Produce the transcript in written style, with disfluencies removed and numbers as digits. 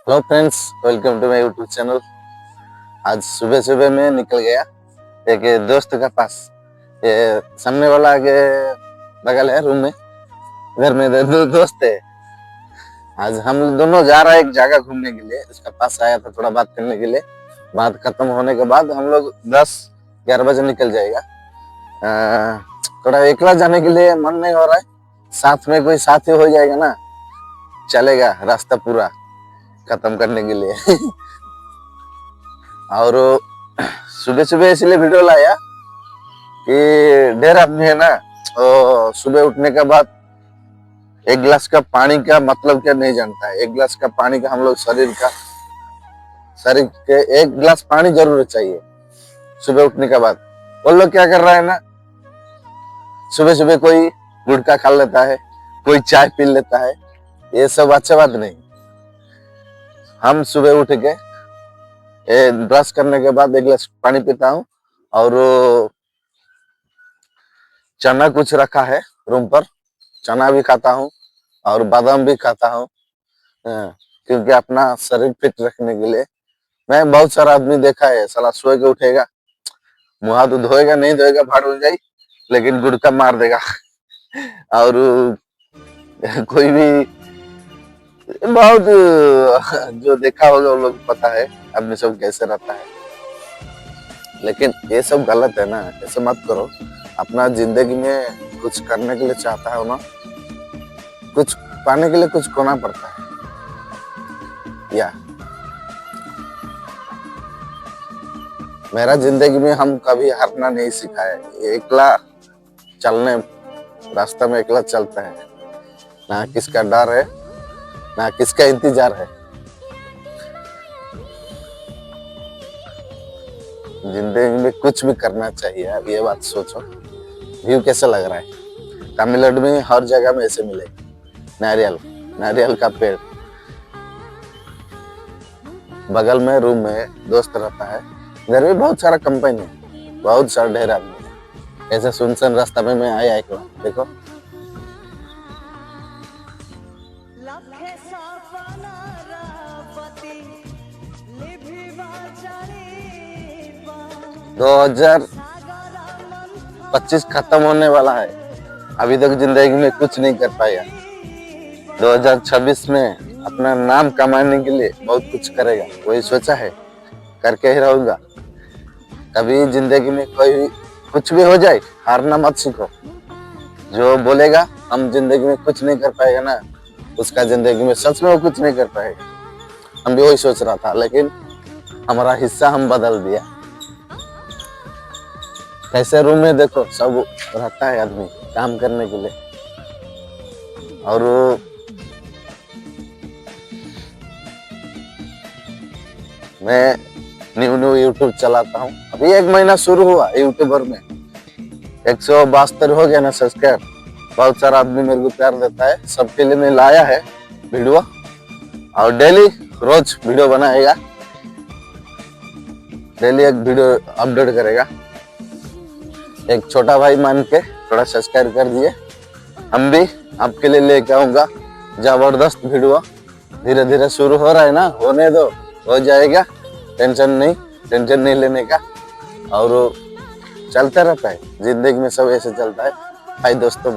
Hello friends, welcome to my YouTube channel. आज सुबह सुबह मैं निकल गया एक दोस्त के पास। ये सामने वाला के बगल है रूम में, घर में दो दोस्त है। आज हम दोनों जा रहे हैं एक जगह घूमने के लिए। उसका पास आया था थोड़ा बात करने के लिए। बात खत्म होने के बाद हम लोग 10-11 बजे निकल जाएगा। थोड़ा एकला जाने के लिए मन नहीं हो रहा है, साथ में कोई साथी हो जाएगा ना, चलेगा रास्ता पूरा खत्म करने के लिए। और सुबह सुबह इसलिए वीडियो लाया कि ढेर आदमी है ना, तो सुबह उठने के बाद एक गिलास का पानी का मतलब क्या नहीं जानता है। एक गिलास का पानी का हम लोग शरीर के एक गिलास पानी जरूर चाहिए सुबह उठने के बाद। वो लोग क्या कर रहा है ना, सुबह सुबह कोई गुटखा खा लेता है, कोई चाय पी लेता है। ये सब अच्छा बात नहीं। हम सुबह उठ के ब्रश करने के बाद एक गिलास पानी पीता हूँ, और चना कुछ रखा है रूम पर, चना भी खाता हूँ और बादाम भी खाता हूँ। क्योंकि अपना शरीर फिट रखने के लिए। मैं बहुत सारा आदमी देखा है, साला सो के उठेगा, मुंह हाथ धोएगा नहीं धोएगा भाड़ हो जाए, लेकिन गुटखा मार देगा। और कोई भी बहुत जो देखा होगा वो लोग पता है आदमी सब कैसे रहता है। लेकिन ये सब गलत है ना, ऐसे मत करो। अपना जिंदगी में कुछ करने के लिए चाहता है ना, कुछ पाने के लिए कुछ खोना पड़ता है। या मेरा जिंदगी में हम कभी हारना नहीं सीखा है। एकला चलने रास्ता में एकला चलता है, ना किसका डर है ना किसका इंतजार है। जिंदगी में कुछ भी करना चाहिए यार, ये बात सोचो। व्यू कैसा लग रहा है? तमिलनाडु में हर जगह में ऐसे मिले नारियल का पेड़। बगल में रूम में दोस्त रहता है। इधर भी बहुत सारा कंपनी है, बहुत सारा ढेर आदमी है। ऐसे सुनसान रास्ता में मैं आया एक बार, देखो। दो 2025 खत्म होने वाला है, अभी तक जिंदगी में कुछ नहीं कर पाया। 2026 में अपना नाम कमाने के लिए बहुत कुछ करेगा, वही सोचा है, करके ही रहूंगा। कभी जिंदगी में कोई कुछ भी हो जाए, हारना मत सीखो। जो बोलेगा हम जिंदगी में कुछ नहीं कर पाएगा ना, उसका जिंदगी में सच में वो कुछ नहीं कर पाएगा। हम भी वही सोच रहा था, लेकिन हमारा हिस्सा हम बदल दिया। कैसे रूम में देखो सब रहता है आदमी काम करने के लिए। और मैं न्यू यूट्यूब चलाता हूँ, अभी 1 महीना शुरू हुआ यूट्यूबर में। 172 हो गया ना सब्सक्राइब। बहुत सारा आदमी मेरे को प्यार देता है, सबके लिए मैं लाया है वीडियो, और डेली रोज वीडियो बनाएगा, डेली एक वीडियो अपडेट करेगा। एक छोटा भाई मान के थोड़ा सब्सक्राइब कर दिए। हम भी आपके लिए लेके आऊंगा जबरदस्त वीडियो। धीरे धीरे शुरू हो रहा है ना, होने दो, हो जाएगा। टेंशन नहीं लेने का। और चलता रहता है जिंदगी में, सब ऐसे चलता है भाई दोस्तों।